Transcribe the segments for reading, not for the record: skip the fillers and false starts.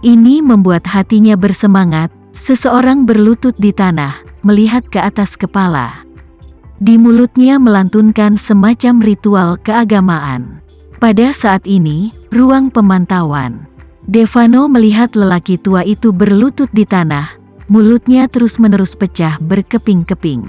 Ini membuat hatinya bersemangat. Seseorang berlutut di tanah, melihat ke atas kepala. Di mulutnya melantunkan semacam ritual keagamaan. Pada saat ini, ruang pemantauan. Devano melihat lelaki tua itu berlutut di tanah, mulutnya terus-menerus pecah berkeping-keping.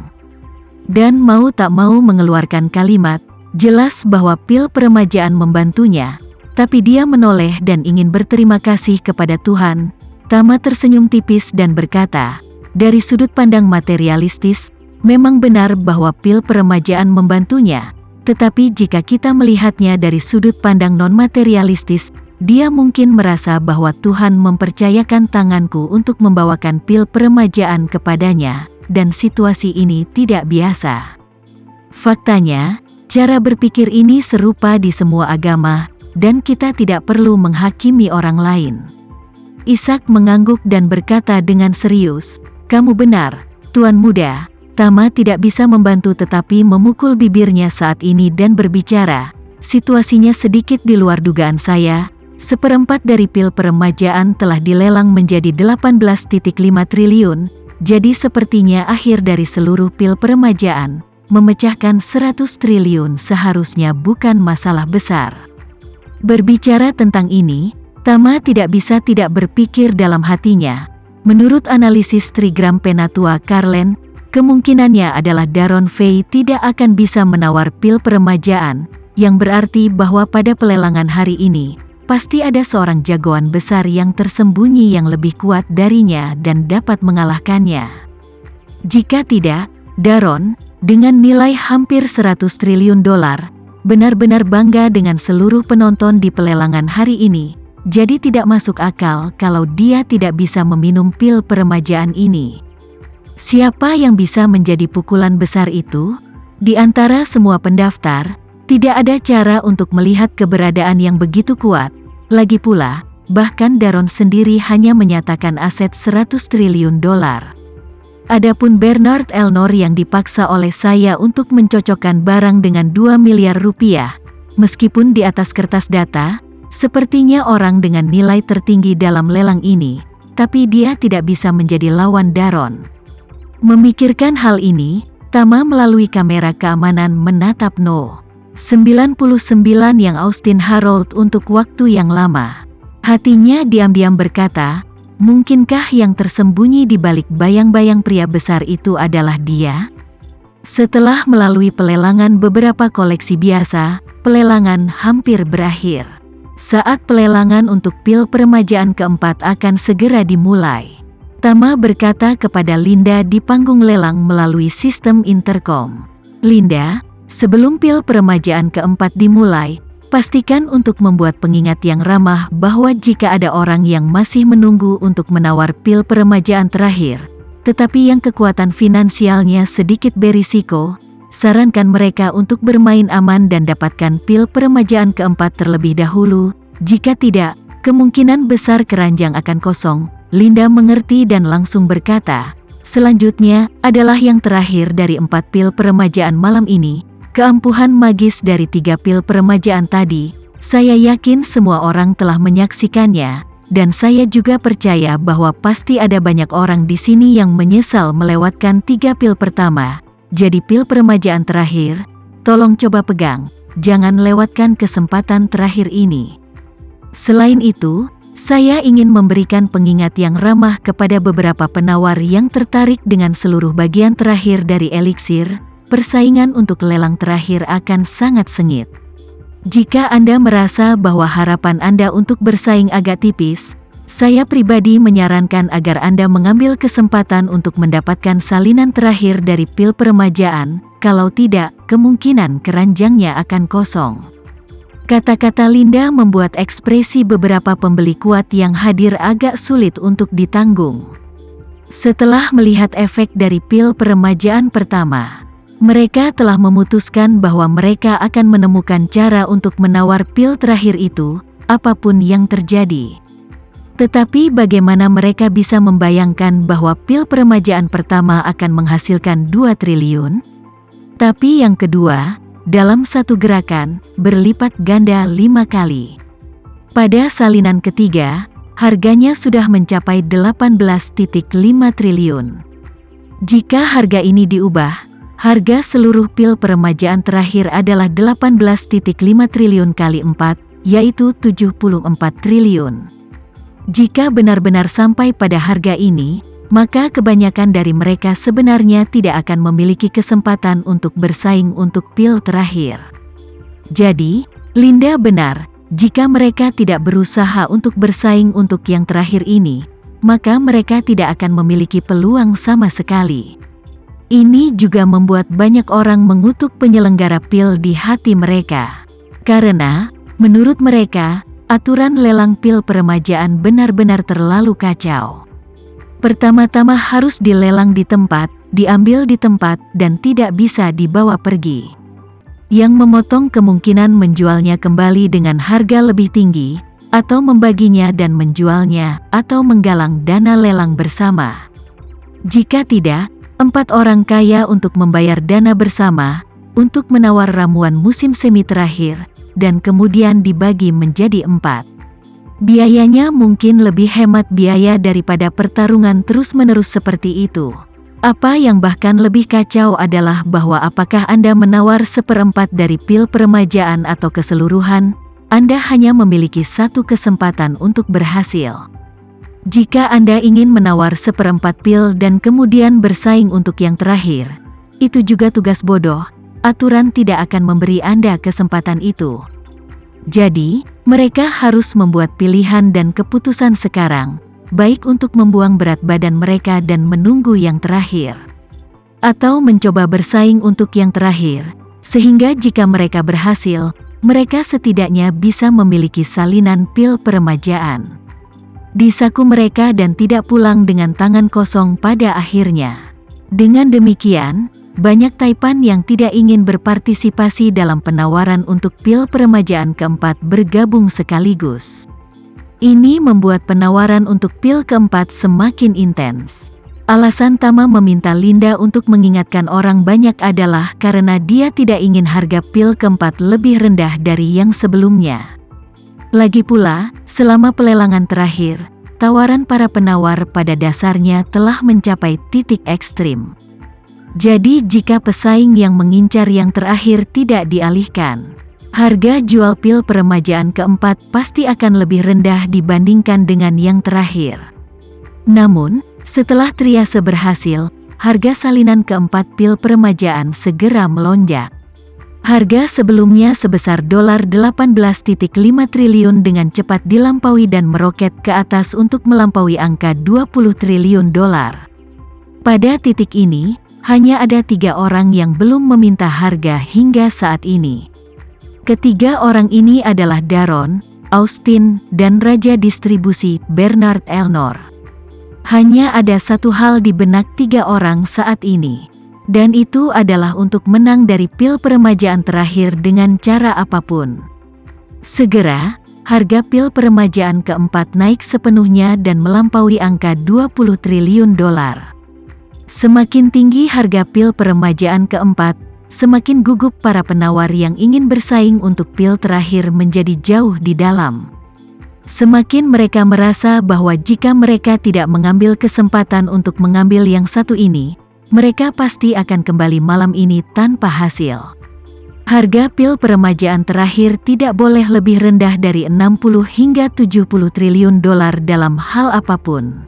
Dan mau tak mau mengeluarkan kalimat, jelas bahwa pil peremajaan membantunya, tapi dia menoleh dan ingin berterima kasih kepada Tuhan. Tama tersenyum tipis dan berkata, dari sudut pandang materialistis, memang benar bahwa pil peremajaan membantunya, tetapi jika kita melihatnya dari sudut pandang non-materialistis, dia mungkin merasa bahwa Tuhan mempercayakan tanganku untuk membawakan pil peremajaan kepadanya, dan situasi ini tidak biasa. Faktanya, cara berpikir ini serupa di semua agama, dan kita tidak perlu menghakimi orang lain. Ishak mengangguk dan berkata dengan serius, "Kamu benar, Tuan Muda." Tama tidak bisa membantu tetapi memukul bibirnya saat ini dan berbicara, "Situasinya sedikit di luar dugaan saya. Seperempat dari pil peremajaan telah dilelang menjadi 18,5 triliun, jadi sepertinya akhir dari seluruh pil peremajaan, memecahkan 100 triliun seharusnya bukan masalah besar." Berbicara tentang ini, Tama tidak bisa tidak berpikir dalam hatinya. Menurut analisis Trigram Penatua Carlen, kemungkinannya adalah Daron Fei tidak akan bisa menawar pil peremajaan, yang berarti bahwa pada pelelangan hari ini, pasti ada seorang jagoan besar yang tersembunyi yang lebih kuat darinya dan dapat mengalahkannya. Jika tidak, Daron, dengan nilai hampir 100 triliun dolar, benar-benar bangga dengan seluruh penonton di pelelangan hari ini. Jadi tidak masuk akal kalau dia tidak bisa meminum pil peremajaan ini. Siapa yang bisa menjadi pukulan besar itu? Di antara semua pendaftar, tidak ada cara untuk melihat keberadaan yang begitu kuat. Lagi pula, bahkan Daron sendiri hanya menyatakan aset 100 triliun dolar. Adapun Bernard Elnor yang dipaksa oleh saya untuk mencocokkan barang dengan 2 miliar rupiah, meskipun di atas kertas data, sepertinya orang dengan nilai tertinggi dalam lelang ini, tapi dia tidak bisa menjadi lawan Daron. Memikirkan hal ini, Tama melalui kamera keamanan menatap No. 99 yang Austin Harold untuk waktu yang lama. Hatinya diam-diam berkata, mungkinkah yang tersembunyi di balik bayang-bayang pria besar itu adalah dia? Setelah melalui pelelangan beberapa koleksi biasa, pelelangan hampir berakhir. Saat pelelangan untuk pil peremajaan keempat akan segera dimulai. Tama berkata kepada Linda di panggung lelang melalui sistem intercom. "Linda, sebelum pil peremajaan keempat dimulai, pastikan untuk membuat pengingat yang ramah bahwa jika ada orang yang masih menunggu untuk menawar pil peremajaan terakhir, tetapi yang kekuatan finansialnya sedikit berisiko, sarankan mereka untuk bermain aman dan dapatkan pil peremajaan keempat terlebih dahulu. Jika tidak, kemungkinan besar keranjang akan kosong." Linda mengerti dan langsung berkata, "Selanjutnya adalah yang terakhir dari 4 pil peremajaan malam ini, keampuhan magis dari 3 pil peremajaan tadi. Saya yakin semua orang telah menyaksikannya, dan saya juga percaya bahwa pasti ada banyak orang di sini yang menyesal melewatkan 3 pil pertama. Jadi pil peremajaan terakhir, tolong coba pegang, jangan lewatkan kesempatan terakhir ini. Selain itu, saya ingin memberikan pengingat yang ramah kepada beberapa penawar yang tertarik dengan seluruh bagian terakhir dari eliksir. Persaingan untuk lelang terakhir akan sangat sengit. Jika Anda merasa bahwa harapan Anda untuk bersaing agak tipis, saya pribadi menyarankan agar Anda mengambil kesempatan untuk mendapatkan salinan terakhir dari pil peremajaan. Kalau tidak, kemungkinan keranjangnya akan kosong." Kata-kata Linda membuat ekspresi beberapa pembeli kuat yang hadir agak sulit untuk ditanggung. Setelah melihat efek dari pil peremajaan pertama, mereka telah memutuskan bahwa mereka akan menemukan cara untuk menawar pil terakhir itu, apapun yang terjadi. Tetapi bagaimana mereka bisa membayangkan bahwa pil peremajaan pertama akan menghasilkan 2 triliun? Tapi yang kedua, dalam satu gerakan, berlipat ganda 5 kali. Pada salinan ketiga, harganya sudah mencapai 18,5 triliun. Jika harga ini diubah, harga seluruh pil peremajaan terakhir adalah 18,5 triliun kali 4, yaitu 74 triliun. Jika benar-benar sampai pada harga ini, maka kebanyakan dari mereka sebenarnya tidak akan memiliki kesempatan untuk bersaing untuk pil terakhir. Jadi, Linda benar, jika mereka tidak berusaha untuk bersaing untuk yang terakhir ini, maka mereka tidak akan memiliki peluang sama sekali. Ini juga membuat banyak orang mengutuk penyelenggara pil di hati mereka. Karena, menurut mereka, aturan lelang pil peremajaan benar-benar terlalu kacau. Pertama-tama harus dilelang di tempat, diambil di tempat, dan tidak bisa dibawa pergi. Yang memotong kemungkinan menjualnya kembali dengan harga lebih tinggi, atau membaginya dan menjualnya, atau menggalang dana lelang bersama. Jika tidak, 4 orang kaya untuk membayar dana bersama, untuk menawar ramuan musim semi terakhir, dan kemudian dibagi menjadi 4. Biayanya mungkin lebih hemat biaya daripada pertarungan terus-menerus seperti itu. Apa yang bahkan lebih kacau adalah bahwa apakah Anda menawar 1/4 dari pil peremajaan atau keseluruhan, Anda hanya memiliki satu kesempatan untuk berhasil. Jika Anda ingin menawar 1/4 pil dan kemudian bersaing untuk yang terakhir, itu juga tugas bodoh, aturan tidak akan memberi Anda kesempatan itu. Jadi, mereka harus membuat pilihan dan keputusan sekarang, baik untuk membuang berat badan mereka dan menunggu yang terakhir, atau mencoba bersaing untuk yang terakhir, sehingga jika mereka berhasil, mereka setidaknya bisa memiliki salinan pil peremajaan di saku mereka dan tidak pulang dengan tangan kosong pada akhirnya. Dengan demikian, banyak Taipan yang tidak ingin berpartisipasi dalam penawaran untuk pil peremajaan keempat bergabung sekaligus. Ini membuat penawaran untuk pil keempat semakin intens. Alasan Tama meminta Linda untuk mengingatkan orang banyak adalah karena dia tidak ingin harga pil keempat lebih rendah dari yang sebelumnya. Lagi pula, selama pelelangan terakhir, tawaran para penawar pada dasarnya telah mencapai titik ekstrim. Jadi jika pesaing yang mengincar yang terakhir tidak dialihkan, harga jual pil peremajaan keempat pasti akan lebih rendah dibandingkan dengan yang terakhir. Namun, setelah triase berhasil, harga salinan keempat pil peremajaan segera melonjak. Harga sebelumnya sebesar $18,5 triliun dengan cepat dilampaui dan meroket ke atas untuk melampaui angka $20 triliun. Pada titik ini, hanya ada 3 orang yang belum meminta harga hingga saat ini. Ketiga orang ini adalah Daron, Austin, dan Raja Distribusi, Bernard Elnor. Hanya ada satu hal di benak 3 orang saat ini, dan itu adalah untuk menang dari pil peremajaan terakhir dengan cara apapun. Segera, harga pil peremajaan keempat naik sepenuhnya dan melampaui angka $20 triliun. Semakin tinggi harga pil peremajaan keempat, semakin gugup para penawar yang ingin bersaing untuk pil terakhir menjadi jauh di dalam. Semakin mereka merasa bahwa jika mereka tidak mengambil kesempatan untuk mengambil yang satu ini, mereka pasti akan kembali malam ini tanpa hasil. Harga pil peremajaan terakhir tidak boleh lebih rendah dari $60 hingga $70 triliun dalam hal apapun.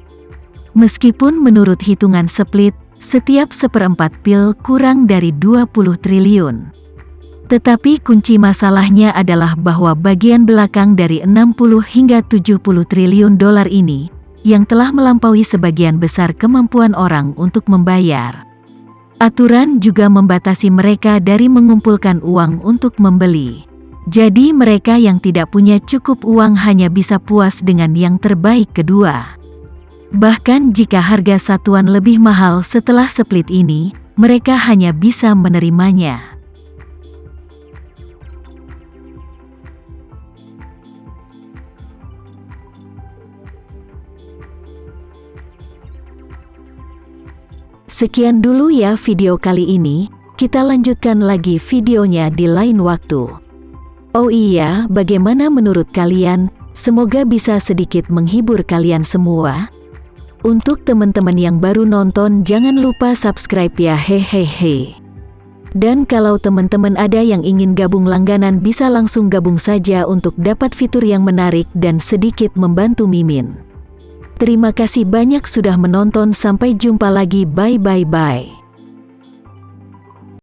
Meskipun menurut hitungan split, setiap 1/4 pil kurang dari $20 triliun. Tetapi kunci masalahnya adalah bahwa bagian belakang dari $60 hingga $70 triliun ini, yang telah melampaui sebagian besar kemampuan orang untuk membayar. Aturan juga membatasi mereka dari mengumpulkan uang untuk membeli. Jadi mereka yang tidak punya cukup uang hanya bisa puas dengan yang terbaik kedua. Bahkan jika harga satuan lebih mahal setelah split ini, mereka hanya bisa menerimanya. Sekian dulu ya video kali ini, kita lanjutkan lagi videonya di lain waktu. Oh iya, bagaimana menurut kalian? Semoga bisa sedikit menghibur kalian semua. Untuk teman-teman yang baru nonton, jangan lupa subscribe ya, hehehe. Dan kalau teman-teman ada yang ingin gabung langganan, bisa langsung gabung saja untuk dapat fitur yang menarik dan sedikit membantu Mimin. Terima kasih banyak sudah menonton, sampai jumpa lagi, bye bye bye.